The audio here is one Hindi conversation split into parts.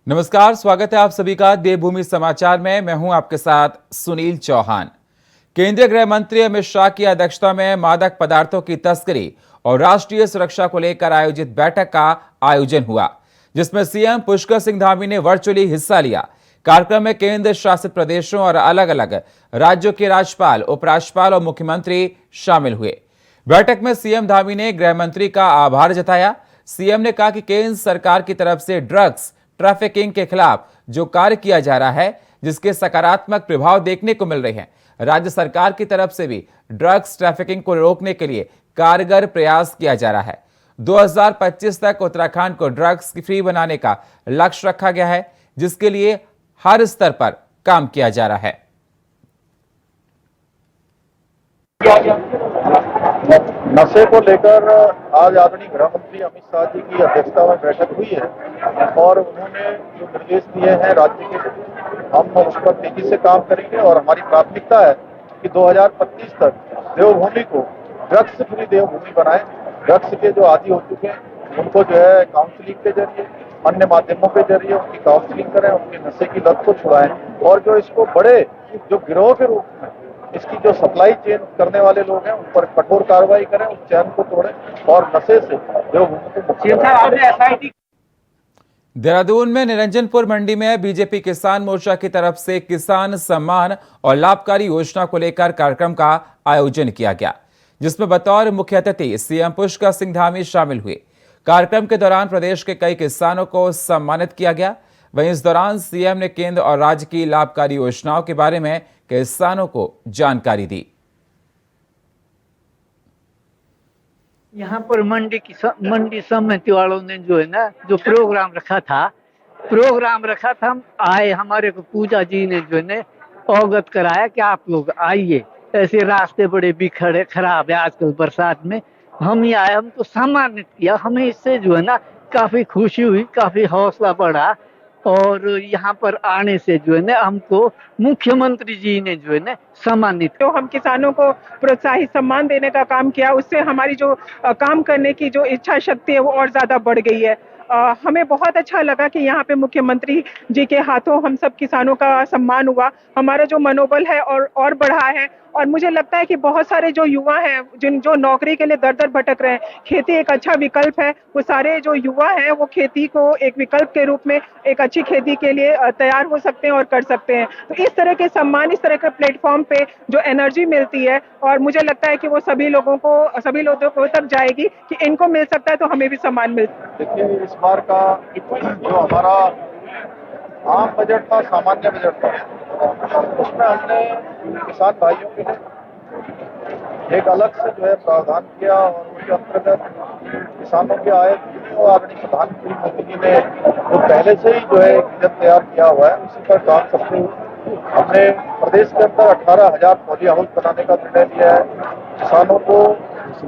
नमस्कार, स्वागत है आप सभी का देवभूमि समाचार में। मैं हूं आपके साथ सुनील चौहान। केंद्रीय गृह मंत्री अमित शाह की अध्यक्षता में मादक पदार्थों की तस्करी और राष्ट्रीय सुरक्षा को लेकर आयोजित बैठक का आयोजन हुआ, जिसमें सीएम पुष्कर सिंह धामी ने वर्चुअली हिस्सा लिया। कार्यक्रम में केंद्र शासित प्रदेशों और अलग अलग राज्यों के राज्यपाल, उपराज्यपाल और मुख्यमंत्री शामिल हुए। बैठक में सीएम धामी ने गृह मंत्री का आभार जताया। सीएम ने कहा कि केंद्र सरकार की तरफ से ड्रग्स ट्रैफिकिंग के खिलाफ जो कार्य किया जा रहा है, जिसके सकारात्मक प्रभाव देखने को मिल रहे हैं। राज्य सरकार की तरफ से भी ड्रग्स ट्रैफिकिंग को रोकने के लिए कारगर प्रयास किया जा रहा है। 2025 तक उत्तराखंड को ड्रग्स फ्री बनाने का लक्ष्य रखा गया है, जिसके लिए हर स्तर पर काम किया जा रहा है। नशे को लेकर आज आदरणीय गृह मंत्री अमित शाह जी की अध्यक्षता में बैठक हुई है और उन्होंने जो निर्देश दिए हैं राज्य के, हम उस पर तेजी से काम करेंगे और हमारी प्राथमिकता है कि 2025 तक देवभूमि को ड्रग्स फ्री देवभूमि बनाएं। ड्रग्स के जो आदी हो चुके हैं उनको जो है काउंसलिंग के जरिए, अन्य माध्यमों के जरिए उनकी काउंसलिंग करें, उनके नशे की लत को छुड़ाएं और जो इसको बड़े जो गिरोह के रूप में इसकी जो सप्लाई चेन करने वाले लोग हैं उन पर कठोर कार्रवाई करें, उस चैन को तोड़ें और नशे से देवभूमि को मुक्त करें। देहरादून में निरंजनपुर मंडी में बीजेपी किसान मोर्चा की तरफ से किसान सम्मान और लाभकारी योजना को लेकर कार्यक्रम का आयोजन किया गया, जिसमें बतौर मुख्य अतिथि सीएम पुष्कर सिंह धामी शामिल हुए। कार्यक्रम के दौरान प्रदेश के कई किसानों को सम्मानित किया गया। वहीं इस दौरान सीएम ने केंद्र और राज्य की लाभकारी योजनाओं के बारे में किसानों को जानकारी दी। यहाँ पर मंडी समिति वालों ने जो है ना जो प्रोग्राम रखा था हम आए, हमारे को पूजा जी ने जो है ना अवगत कराया कि आप लोग आइए, ऐसे रास्ते बड़े बिखरे खराब है आजकल बरसात में, हम ही आए, हमको सम्मानित किया। हमें इससे जो है ना काफी खुशी हुई, काफी हौसला बढ़ा और यहाँ पर आने से जो है ना हमको मुख्यमंत्री जी ने जो है ना सम्मानित, तो हम किसानों को प्रोत्साहित सम्मान देने का काम किया। उससे हमारी जो काम करने की जो इच्छा शक्ति है वो और ज्यादा बढ़ गई है। हमें बहुत अच्छा लगा कि यहाँ पे मुख्यमंत्री जी के हाथों हम सब किसानों का सम्मान हुआ। हमारा जो मनोबल है और बढ़ा है और मुझे लगता है कि बहुत सारे जो युवा हैं जो नौकरी के लिए दर दर भटक रहे हैं, खेती एक अच्छा विकल्प है। वो सारे जो युवा हैं वो खेती को एक विकल्प के रूप में एक अच्छी खेती के लिए तैयार हो सकते हैं और कर सकते हैं। तो इस तरह के सम्मान, इस तरह के प्लेटफॉर्म पे जो एनर्जी मिलती है और मुझे लगता है कि वो सभी लोगों को तक जाएगी कि इनको मिल सकता है तो हमें भी सम्मान मिल सकता है। देखिए, इस बार का जो हमारा आम बजट था, सामान्य बजट था, उसमें हमने किसान भाइयों के लिए एक अलग से जो है प्रावधान किया और उसके अंतर्गत किसानों की आय को आदरणीय प्रधानमंत्री मोदी जी ने जो पहले से ही जो है एक विजन तैयार किया हुआ है, उसी पर काम करते हुए हमने प्रदेश के अंदर 18,000 पॉली हाउस बनाने का निर्णय लिया है। किसानों को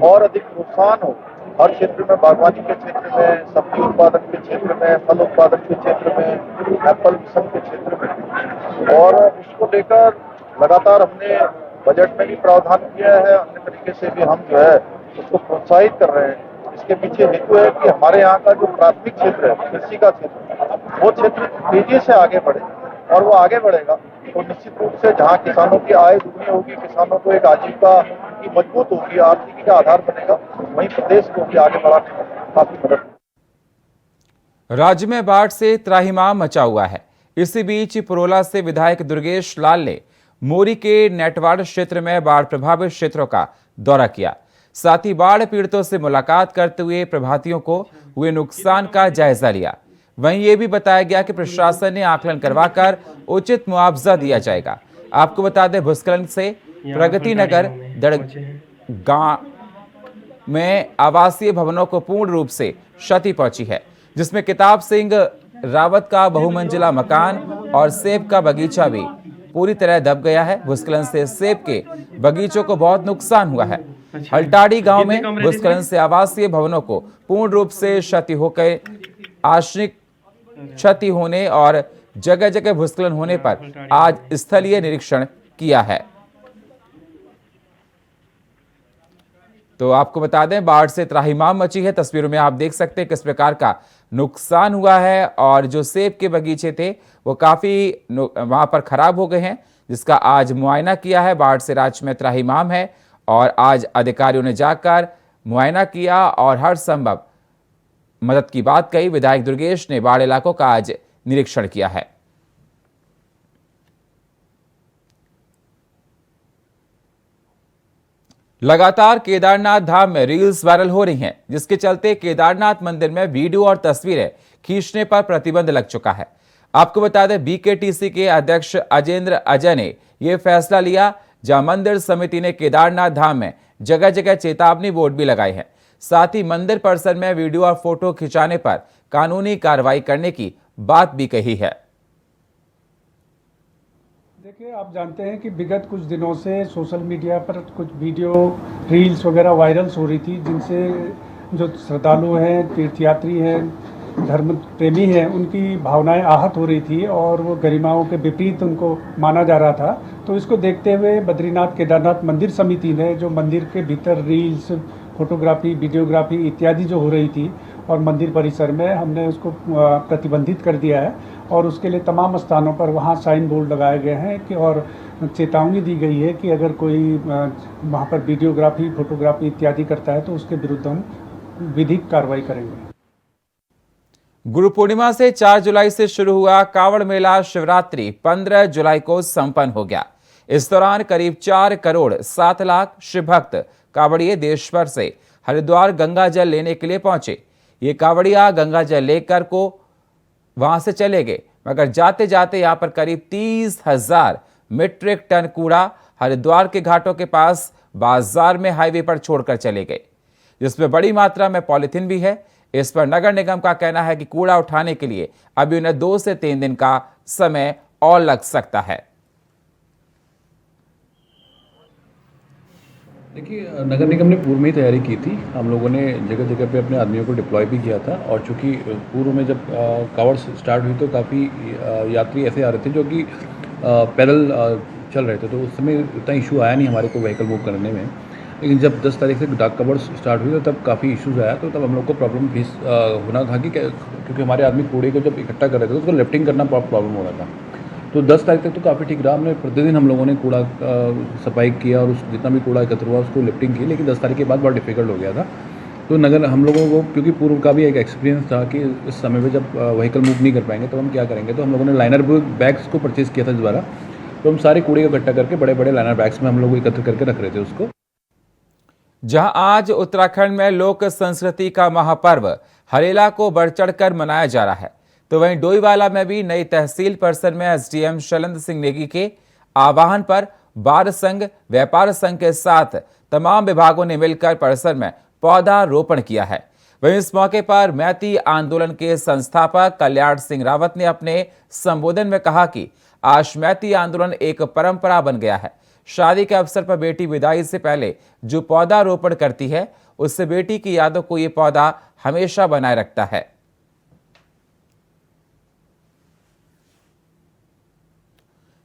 और अधिक प्रोत्साहन हो हर क्षेत्र में, बागवानी के क्षेत्र में, सब्जी उत्पादन के क्षेत्र में, फल उत्पादन के क्षेत्र में, एप्पल मिशन के क्षेत्र में, और उसको लेकर लगातार हमने बजट में भी प्रावधान किया है। अन्य तरीके से भी हम जो है उसको प्रोत्साहित कर रहे हैं। इसके पीछे हेतु है कि हमारे यहाँ का जो प्राथमिक क्षेत्र है, कृषि का क्षेत्र, वो क्षेत्र तेजी से आगे बढ़े और वो आगे बढ़ेगा तो निश्चित रूप से जहाँ किसानों की आय दुगनी होगी, किसानों को एक आजीविका की मजबूत होगी, आर्थिकी का आधार बनेगा, वहीं प्रदेश को भी आगे बढ़ाने में काफी मदद। राज्य में बाढ़ से त्राहिमाम मचा हुआ है। इसी बीच पुरोला से विधायक दुर्गेश लाल ने मोरी के नेटवाड़ क्षेत्र में बाढ़ प्रभावित क्षेत्रों का दौरा किया। साथ ही बाढ़ पीड़ितों से मुलाकात करते हुए प्रभावितों को हुए नुकसान का जायजा लिया। वहीं ये भी बताया गया कि प्रशासन ने आकलन करवाकर उचित मुआवजा दिया जाएगा। आपको बता दें, भूस्खलन से प्रगति नगर गांव में आवासीय भवनों को पूर्ण रूप से क्षति पहुंची है, जिसमें किताब सिंह रावत का बहुमंजिला मकान और सेब का बगीचा भी पूरी तरह दब गया है। भूस्खलन से सेब के बगीचों को बहुत नुकसान हुआ है। हल्टाड़ी गांव में भूस्खलन से आवासीय भवनों को पूर्ण रूप से क्षति होकर आंशिक क्षति होने और जगह जगह भूस्खलन होने पर आज स्थलीय निरीक्षण किया है। तो आपको बता दें, बाढ़ से त्राहिमाम मची है। तस्वीरों में आप देख सकते हैं किस प्रकार का नुकसान हुआ है और जो सेब के बगीचे थे वो काफ़ी वहां पर खराब हो गए हैं, जिसका आज मुआयना किया है। बाढ़ से राज्य में त्राहिमाम है और आज अधिकारियों ने जाकर मुआयना किया और हर संभव मदद की बात कही। विधायक दुर्गेश ने बाढ़ इलाकों का आज निरीक्षण किया है। लगातार केदारनाथ धाम में रील्स वायरल हो रही हैं, जिसके चलते केदारनाथ मंदिर में वीडियो और तस्वीरें खींचने पर प्रतिबंध लग चुका है। आपको बता दें, बीकेटीसी के अध्यक्ष अजेंद्र अजय ने यह फैसला लिया, जहां मंदिर समिति ने केदारनाथ धाम में जगह जगह चेतावनी बोर्ड भी लगाए हैं। साथ ही मंदिर परिसर में वीडियो और फोटो खिंचाने पर कानूनी कार्रवाई करने की बात भी कही है। देखिए, आप जानते हैं कि विगत कुछ दिनों से सोशल मीडिया पर कुछ वीडियो रील्स वगैरह वायरल्स हो रही थी, जिनसे जो श्रद्धालु हैं, तीर्थयात्री हैं, धर्म प्रेमी हैं, उनकी भावनाएं आहत हो रही थी और वो गरिमाओं के विपरीत उनको माना जा रहा था। तो इसको देखते हुए बद्रीनाथ केदारनाथ मंदिर समिति ने जो मंदिर के भीतर रील्स, फोटोग्राफी, वीडियोग्राफी इत्यादि जो हो रही थी और मंदिर परिसर में, हमने उसको प्रतिबंधित कर दिया है और उसके लिए तमाम स्थानों पर वहाँ साइन बोर्ड लगाए गए हैं कि और चेतावनी दी गई है कि अगर कोई वहाँ पर वीडियोग्राफी, फोटोग्राफी इत्यादि करता है तो उसके विरुद्ध हम विधिक कार्रवाई करेंगे। गुरु पूर्णिमा से 4 जुलाई से शुरू हुआ कांवड़ मेला शिवरात्रि 15 जुलाई को संपन्न हो गया। इस दौरान करीब 4 करोड़ 7 लाख शिव भक्त कांवड़िए देश भर से हरिद्वार गंगा जल लेने के लिए पहुंचे। ये कांवड़िया गंगा जल लेकर को वहां से चले गए, मगर जाते जाते यहां पर करीब 30,000 मीट्रिक टन कूड़ा हरिद्वार के घाटों के पास बाजार में हाईवे पर छोड़कर चले गए, जिसमें बड़ी मात्रा में पॉलिथीन भी है। इस पर नगर निगम का कहना है कि कूड़ा उठाने के लिए अभी उन्हें 2 से 3 दिन का समय और लग सकता है। देखिए, नगर निगम ने पूर्व में ही तैयारी की थी। हम लोगों ने जगह जगह पे अपने आदमियों को डिप्लॉय भी किया था और चूँकि पूर्व में जब कांवड़ स्टार्ट हुई तो काफ़ी यात्री ऐसे आ रहे थे जो कि पैदल चल रहे थे, तो उस समय इतना इशू आया नहीं हमारे को व्हीकल मूव करने में। लेकिन जब 10 तारीख से डाक कांवड़ स्टार्ट हुई तो तब काफ़ी इश्यूज़ आया, तो तब हम लोग को प्रॉब्लम फेस होना था कि क्योंकि हमारे आदमी कूड़े को जब इकट्ठा कर रहे थे तो उसको लिफ्टिंग करना प्रॉब्लम हो रहा था। तो 10 तारीख तक तो काफ़ी ठीक रहा। हमने प्रतिदिन हम लोगों ने कूड़ा सफाई किया और उस जितना भी कूड़ा एकत्र हुआ उसको लिफ्टिंग की, लेकिन 10 तारीख के बाद बहुत डिफिकल्ट हो गया था। तो नगर हम लोगों को, क्योंकि पूर्व का भी एक एक्सपीरियंस था कि इस समय पे जब व्हीकल मूव नहीं कर पाएंगे तो हम क्या करेंगे, तो हम लोगों ने लाइनर बैग्स को परचेज़ किया था दोबारा। तो हम सारे कूड़े को इकट्ठा करके बड़े बड़े लाइनर बैग्स में हम लोग एकत्र करके रख रहे थे उसको। जहां आज उत्तराखंड में लोक संस्कृति का महापर्व हरेला को बढ़ चढ़कर मनाया जा रहा है, तो वहीं डोईवाला में भी नई तहसील परिसर में एसडीएम शैलेंद्र सिंह नेगी के आह्वान पर बार संघ, व्यापार संघ के साथ तमाम विभागों ने मिलकर परिसर में पौधा रोपण किया है। वहीं इस मौके पर मैती आंदोलन के संस्थापक कल्याण सिंह रावत ने अपने संबोधन में कहा कि आज मैती आंदोलन एक परंपरा बन गया है। शादी के अवसर पर बेटी विदाई से पहले जो पौधा रोपण करती है, उससे बेटी की यादों को ये पौधा हमेशा बनाए रखता है।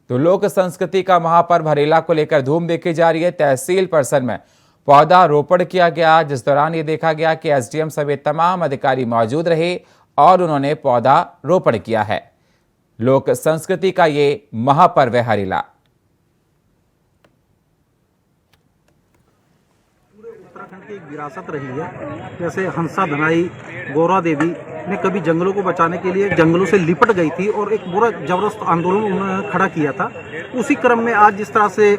तो लोक संस्कृति का महापर्व हरेला को लेकर धूम देखी जा रही है। तहसील परिसर में पौधा रोपण किया गया, जिस दौरान ये देखा गया कि एसडीएम समेत तमाम अधिकारी मौजूद रहे और उन्होंने पौधा रोपण किया है। लोक संस्कृति का ये महापर्व है हरेला। उत्तराखंड की एक विरासत रही है। जैसे हंसा धनाई गौरा देवी ने कभी जंगलों को बचाने के लिए जंगलों से लिपट गई थी और एक बुरा जबरदस्त आंदोलन उन्होंने खड़ा किया था। उसी क्रम में आज जिस तरह से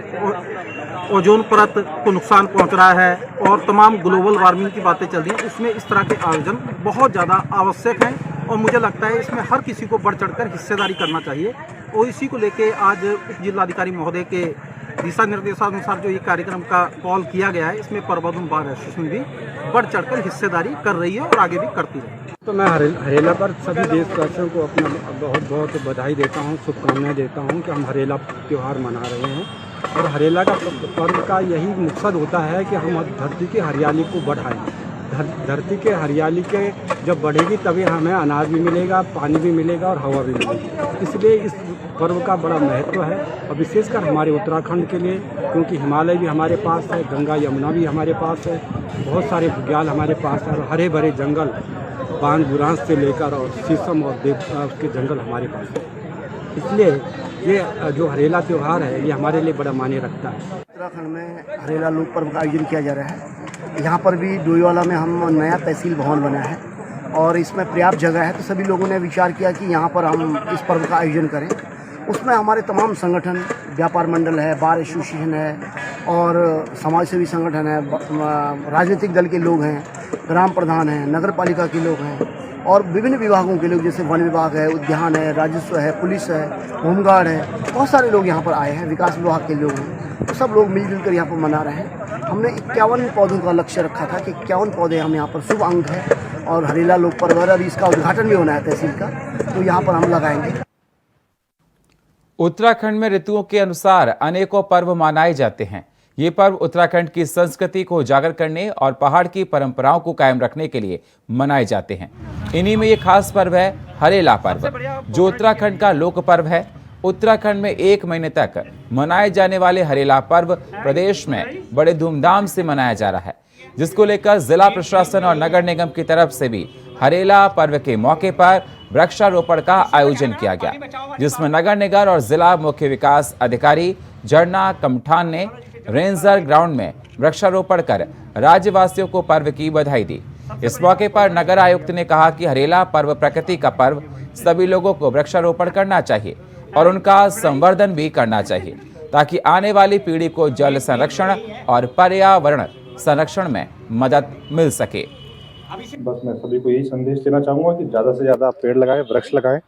ओजोन परत को नुकसान पहुंच रहा है और तमाम ग्लोबल वार्मिंग की बातें चल रही हैं, उसमें इस तरह के आयोजन बहुत ज़्यादा आवश्यक हैं और मुझे लगता है इसमें हर किसी को बढ़ चढ़कर हिस्सेदारी करना चाहिए। और इसी को लेके आज उप जिलाधिकारी महोदय के दिशा निर्देशानुसार जो ये कार्यक्रम का कॉल किया गया है, इसमें प्रबोधन बार एसोसिएशन भी बढ़ चढ़कर हिस्सेदारी कर रही है और आगे भी करती रहेगी। तो मैं हरेला पर सभी देशवासियों को अपना बहुत बहुत बधाई देता हूँ, शुभकामनाएं देता हूँ कि हम हरेला त्यौहार मना रहे हैं। और हरेला का पर्व का यही मकसद होता है कि हम धरती की हरियाली को बढ़ाएं, धरती के हरियाली के जब बढ़ेगी तभी हमें अनाज भी मिलेगा, पानी भी मिलेगा और हवा भी मिलेगी। इसलिए इस पर्व का बड़ा महत्व है और विशेषकर हमारे उत्तराखंड के लिए, क्योंकि हिमालय भी हमारे पास है, गंगा यमुना भी हमारे पास है, बहुत सारे बुग्याल हमारे पास है और हरे भरे जंगल बांध बुरांस से लेकर और शीशम और देव के जंगल हमारे पास है। इसलिए ये जो हरेला त्यौहार है ये हमारे लिए बड़ा मायने रखता है। उत्तराखंड में हरेला लोक पर्व का आयोजन किया जा रहा है। यहाँ पर भी डोईवाला में हम नया तहसील भवन बना है और इसमें पर्याप्त जगह है, तो सभी लोगों ने विचार किया कि यहाँ पर हम इस पर्व का आयोजन करें। उसमें हमारे तमाम संगठन, व्यापार मंडल है, बार एसोसिएशन है और समाज सेवी संगठन है, राजनीतिक दल के लोग हैं, ग्राम प्रधान हैं, नगर पालिका के लोग हैं और विभिन्न विभागों के लोग, जैसे वन विभाग है, उद्यान है, राजस्व है, पुलिस है, होमगार्ड है, बहुत सारे लोग यहाँ पर आए हैं, विकास विभाग के लोग हैं। तो सब लोग मिलजुल कर यहाँ पर मना रहे हैं। हमने 51 पौधों का लक्ष्य रखा था कि 51 पौधे हम यहाँ पर शुभ अंक है और हरेला लोक पर्व अभी इसका उद्घाटन भी होना है तहसील का, तो यहाँ पर हम लगाएंगे। उत्तराखंड में ऋतुओं के अनुसार अनेकों पर्व मनाए जाते हैं। ये पर्व उत्तराखंड की संस्कृति को उजागर करने और पहाड़ की परंपराओं को कायम रखने के लिए मनाए जाते हैं। इन्हीं में ये खास पर्व है हरेला पर्व, जो उत्तराखंड का लोक पर्व है। उत्तराखंड में 1 महीने तक मनाए जाने वाले हरेला पर्व प्रदेश में बड़े धूमधाम से मनाया जा रहा है, जिसको लेकर जिला प्रशासन और नगर निगम की तरफ से भी हरेला पर्व के मौके पर वृक्षारोपण का आयोजन किया गया, जिसमें नगर निगम और जिला मुख्य विकास अधिकारी झरना कमठान ने रेंजर ग्राउंड में वृक्षारोपण कर राज्यवासियों को पर्व की बधाई दी। इस मौके पर नगर आयुक्त ने कहा कि हरेला पर्व प्रकृति का पर्व, सभी लोगों को वृक्षारोपण करना चाहिए और उनका संवर्धन भी करना चाहिए, ताकि आने वाली पीढ़ी को जल संरक्षण और पर्यावरण संरक्षण में मदद मिल सके। बस मैं सभी को यही संदेश देना चाहूँगा कि ज़्यादा से ज़्यादा पेड़ लगाएं, वृक्ष लगाएं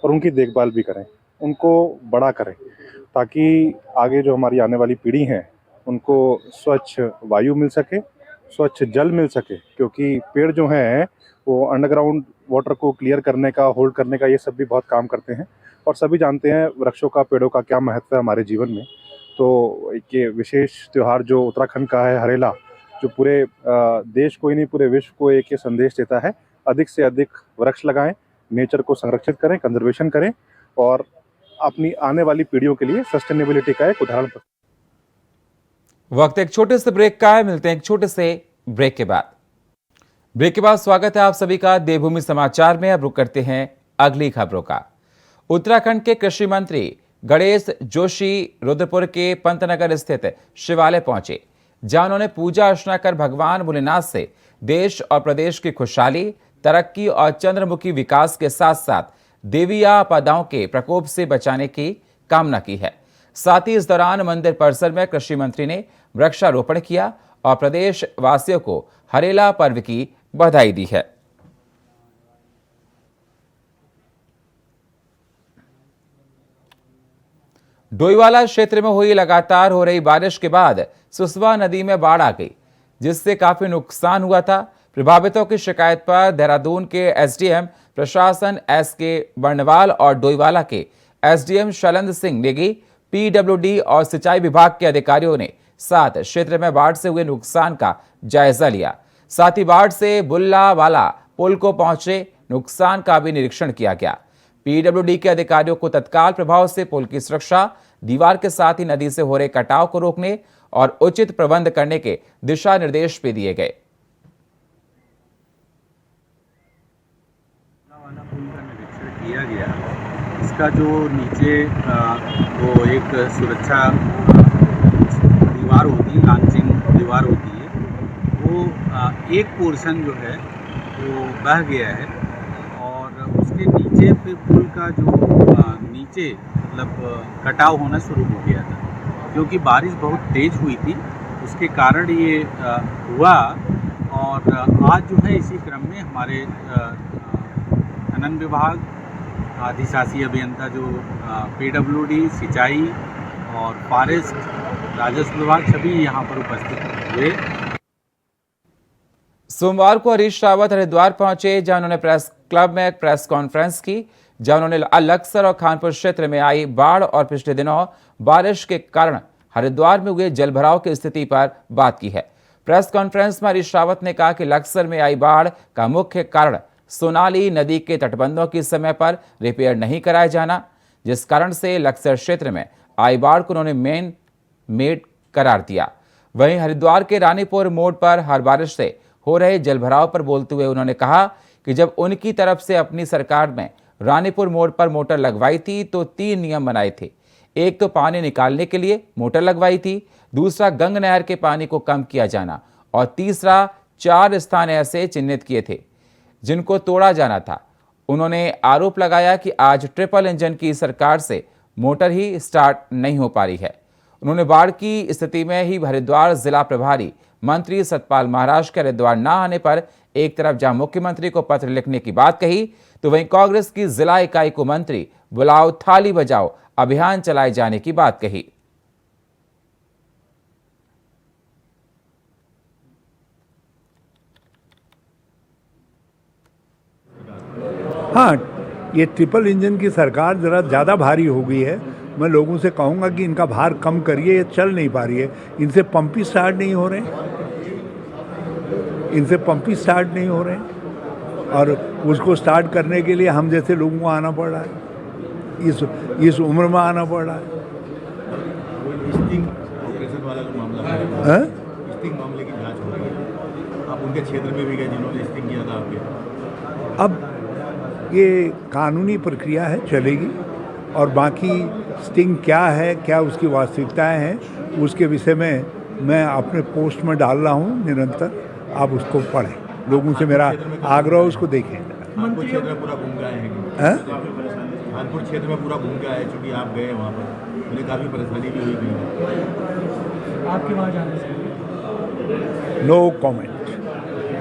और उनकी देखभाल भी करें, उनको बड़ा करें, ताकि आगे जो हमारी आने वाली पीढ़ी है उनको स्वच्छ वायु मिल सके, स्वच्छ जल मिल सके। क्योंकि पेड़ जो हैं वो अंडरग्राउंड वाटर को क्लियर करने का, होल्ड करने का, ये सब भी बहुत काम करते हैं और सभी जानते हैं वृक्षों का, पेड़ों का क्या महत्व है हमारे जीवन में। तो ये विशेष त्यौहार जो उत्तराखंड का है हरेला, जो पूरे देश को ही नहीं पूरे विश्व को एक ये संदेश देता है, अधिक से अधिक वृक्ष लगाएं, नेचर को संरक्षित करें, कंजर्वेशन करें और अपनी आने वाली पीढ़ियों के लिए सस्टेनेबिलिटी का एक उदाहरण। वक्त एक छोटे से ब्रेक का है, मिलते हैं एक छोटे से ब्रेक के बाद। स्वागत है आप सभी का देवभूमि समाचार में। अब रुक करते हैं अगली खबरों का। उत्तराखंड के कृषि मंत्री गणेश जोशी रुद्रपुर के पंतनगर स्थित शिवालय पहुंचे, जहां उन्होंने पूजा अर्चना कर भगवान भोलेनाथ से देश और प्रदेश की खुशहाली, तरक्की और चंद्रमुखी विकास के साथ साथ देवी आपदाओं के प्रकोप से बचाने की कामना की है। साथ ही इस दौरान मंदिर परिसर में कृषि मंत्री ने वृक्षारोपण किया और प्रदेश वासियों को हरेला पर्व की बधाई दी है। डोईवाला क्षेत्र में हुई लगातार हो रही बारिश के बाद सुसवा नदी में बाढ़ आ गई, जिससे काफी नुकसान हुआ था। प्रभावितों की शिकायत पर देहरादून के एसडीएम प्रशासन एसके बर्णवाल और डोईवाला के एसडीएम शैलेंद्र सिंह नेगी, पीडब्ल्यूडी और सिंचाई विभाग के अधिकारियों ने साथ क्षेत्र में बाढ़ से हुए नुकसान का जायजा लिया। साथ ही बाढ़ से बुल्लावाला पुल को पहुंचे नुकसान का भी निरीक्षण किया गया। पीडब्ल्यूडी के अधिकारियों को तत्काल प्रभाव से पुल की सुरक्षा, दीवार के साथ ही नदी से हो रहे कटाव को रोकने और उचित प्रबंध करने के दिशा निर्देश भी दिए गए। पुल का निरीक्षण किया गया। इसका जो नीचे वो एक सुरक्षा दीवार होती है, लॉन्चिंग दीवार होती है, वो एक पोर्शन जो है वो बह गया है और उसके नीचे फिर पुल का जो नीचे मतलब कटाव होना शुरू हो गया था, क्योंकि बारिश बहुत तेज़ हुई थी, उसके कारण ये हुआ। और आज जो है इसी क्रम में हमारे खनन विभाग, अधिशासी अभियंता जो पीडब्ल्यूडी, सिंचाई और फॉरेस्ट, राजस्व विभाग सभी यहाँ पर उपस्थित हुए। सोमवार को हरीश रावत हरिद्वार पहुंचे, जहां उन्होंने प्रेस क्लब में एक प्रेस कॉन्फ्रेंस की, जहां उन्होंने अलकसर और खानपुर क्षेत्र में आई बाढ़ और पिछले दिनों बारिश के कारण हरिद्वार में हुए जलभराव की स्थिति पर बात की है। प्रेस कॉन्फ्रेंस में हरीश रावत ने कहा कि लक्सर में आई बाढ़ का मुख्य कारण सोनाली नदी के तटबंधों की समय पर रिपेयर नहीं कराया जाना, जिस कारण से लक्सर क्षेत्र में आई बाढ़ को उन्होंने मेड करार दिया। वहीं हरिद्वार के रानीपुर मोड़ पर हर बारिश से हो रहे जलभराव पर बोलते हुए उन्होंने कहा कि जब उनकी तरफ से अपनी सरकार में रानीपुर मोड़ पर मोटर लगवाई थी तो 3 नियम बनाए थे। एक तो पानी निकालने के लिए मोटर लगवाई थी, दूसरा गंग नहर के पानी को कम किया जाना और तीसरा 4 स्थान ऐसे चिन्हित किए थे जिनको तोड़ा जाना था। उन्होंने आरोप लगाया कि आज ट्रिपल इंजन की सरकार से मोटर ही स्टार्ट नहीं हो पा रही है। उन्होंने बाढ़ की स्थिति में ही हरिद्वार जिला प्रभारी मंत्री सतपाल महाराज के हरिद्वार न आने पर एक तरफ जहां मुख्यमंत्री को पत्र लिखने की बात कही तो वहीं कांग्रेस की जिला इकाई को मंत्री बुलाओ थाली बजाओ अभियान चलाए जाने की बात कही। हाँ, ये ट्रिपल इंजन की सरकार ज़रा ज़्यादा भारी हो गई है। मैं लोगों से कहूँगा कि इनका भार कम करिए, ये चल नहीं पा रही है। इनसे पंप ही स्टार्ट नहीं हो रहे, और उसको स्टार्ट करने के लिए हम जैसे लोगों को आना पड़ रहा है, इस उम्र में आना पड़ रहा है। ऑपरेशन वाला जो मामला है, स्टिंग मामले की जांच हो रही है। आप उनके क्षेत्र में भी गए जिन्होंने स्टिंग किया था आपके? अब ये कानूनी प्रक्रिया है, चलेगी, और बाकी स्टिंग क्या है, क्या उसकी वास्तविकताएं हैं, उसके विषय में मैं अपने पोस्ट में डाल रहा हूँ निरंतर। आप उसको पढ़ें, लोगों से मेरा आग्रह उसको देखें। कानपुर क्षेत्र में पूरा घूम गए हैं, कानपुर क्षेत्र में पूरा घूम गया है, चूँकि आप गए वहाँ पर, उन्हें काफ़ी परेशानी भी हुई थी। आपके वहाँ जाने से नो कमेंट।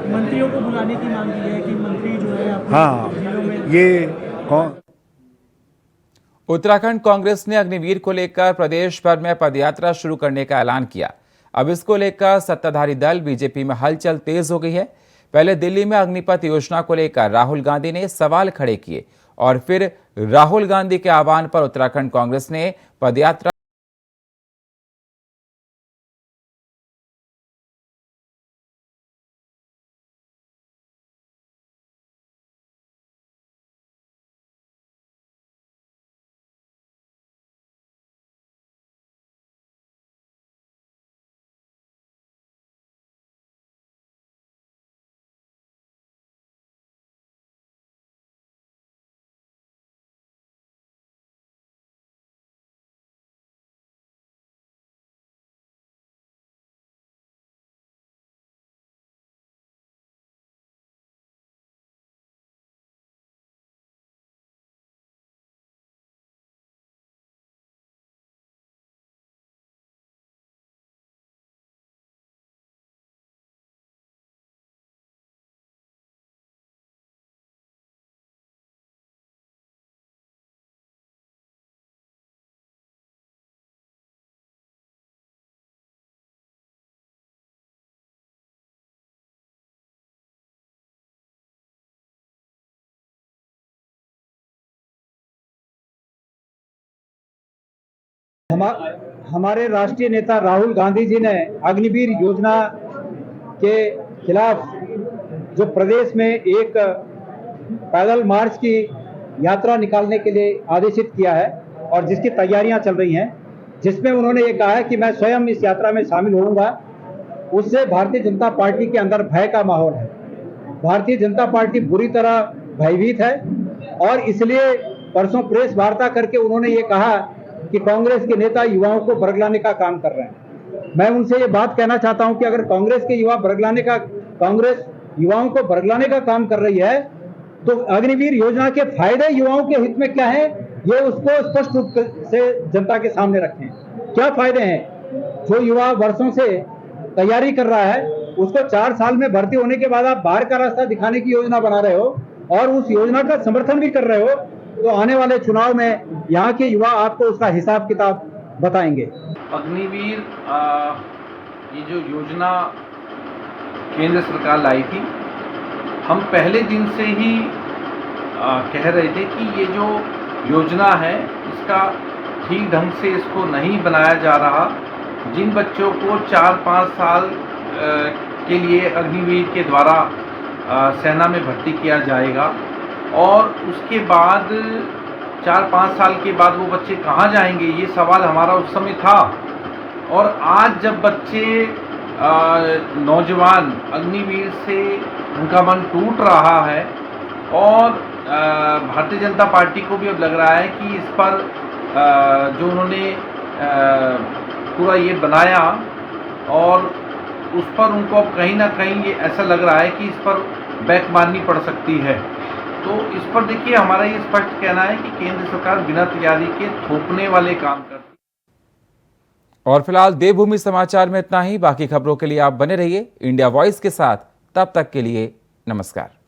मंत्रियों को बुलाने की मांग की है कि मंत्री जो है हाँ, ये उत्तराखंड कांग्रेस ने अग्निवीर को लेकर प्रदेश भर में पदयात्रा शुरू करने का ऐलान किया। अब इसको लेकर सत्ताधारी दल बीजेपी में हलचल तेज हो गई है। पहले दिल्ली में अग्निपथ योजना को लेकर राहुल गांधी ने सवाल खड़े किए और फिर राहुल गांधी के आह्वान पर उत्तराखंड कांग्रेस ने पदयात्रा हमारे राष्ट्रीय नेता राहुल गांधी जी ने अग्निवीर योजना के खिलाफ जो प्रदेश में एक पैदल मार्च की यात्रा निकालने के लिए आदेशित किया है और जिसकी तैयारियां चल रही हैं, जिसमें उन्होंने ये कहा है कि मैं स्वयं इस यात्रा में शामिल होऊंगा, उससे भारतीय जनता पार्टी के अंदर भय का माहौल है। भारतीय जनता पार्टी बुरी तरह भयभीत है और इसलिए परसों प्रेस वार्ता करके उन्होंने ये कहा कि कांग्रेस के नेता युवाओं को बरगलाने का काम कर रहे हैं। मैं उनसे ये बात कहना चाहता हूं कि अगर कांग्रेस युवाओं को बरगलाने का काम कर रही है तो अग्निवीर योजना के फायदे युवाओं के हित में क्या है, ये उसको स्पष्ट रूप से जनता के सामने रखें। क्या फायदे हैं? जो युवा वर्षों से तैयारी कर रहा है उसको 4 साल में भर्ती होने के बाद आप बाहर का रास्ता दिखाने की योजना बना रहे हो और उस योजना का समर्थन भी कर रहे हो, तो आने वाले चुनाव में यहाँ के युवा आपको उसका हिसाब किताब बताएंगे। अग्निवीर ये जो योजना केंद्र सरकार लाई थी, हम पहले दिन से ही कह रहे थे कि ये जो योजना है इसका ठीक ढंग से इसको नहीं बनाया जा रहा। जिन बच्चों को 4-5 साल के लिए अग्निवीर के द्वारा सेना में भर्ती किया जाएगा और उसके बाद 4-5 साल के बाद वो बच्चे कहाँ जाएंगे, ये सवाल हमारा उस समय था। और आज जब बच्चे नौजवान अग्निवीर से उनका मन टूट रहा है और भारतीय जनता पार्टी को भी अब लग रहा है कि इस पर जो उन्होंने पूरा ये बनाया और उस पर उनको अब कहीं ना कहीं ये ऐसा लग रहा है कि इस पर बैक मारनी पड़ सकती है। तो इस पर देखिए हमारा ये स्पष्ट कहना है कि केंद्र सरकार बिना तैयारी के थोपने वाले काम करती है। और फिलहाल देवभूमि समाचार में इतना ही। बाकी खबरों के लिए आप बने रहिए इंडिया वॉइस के साथ। तब तक के लिए नमस्कार।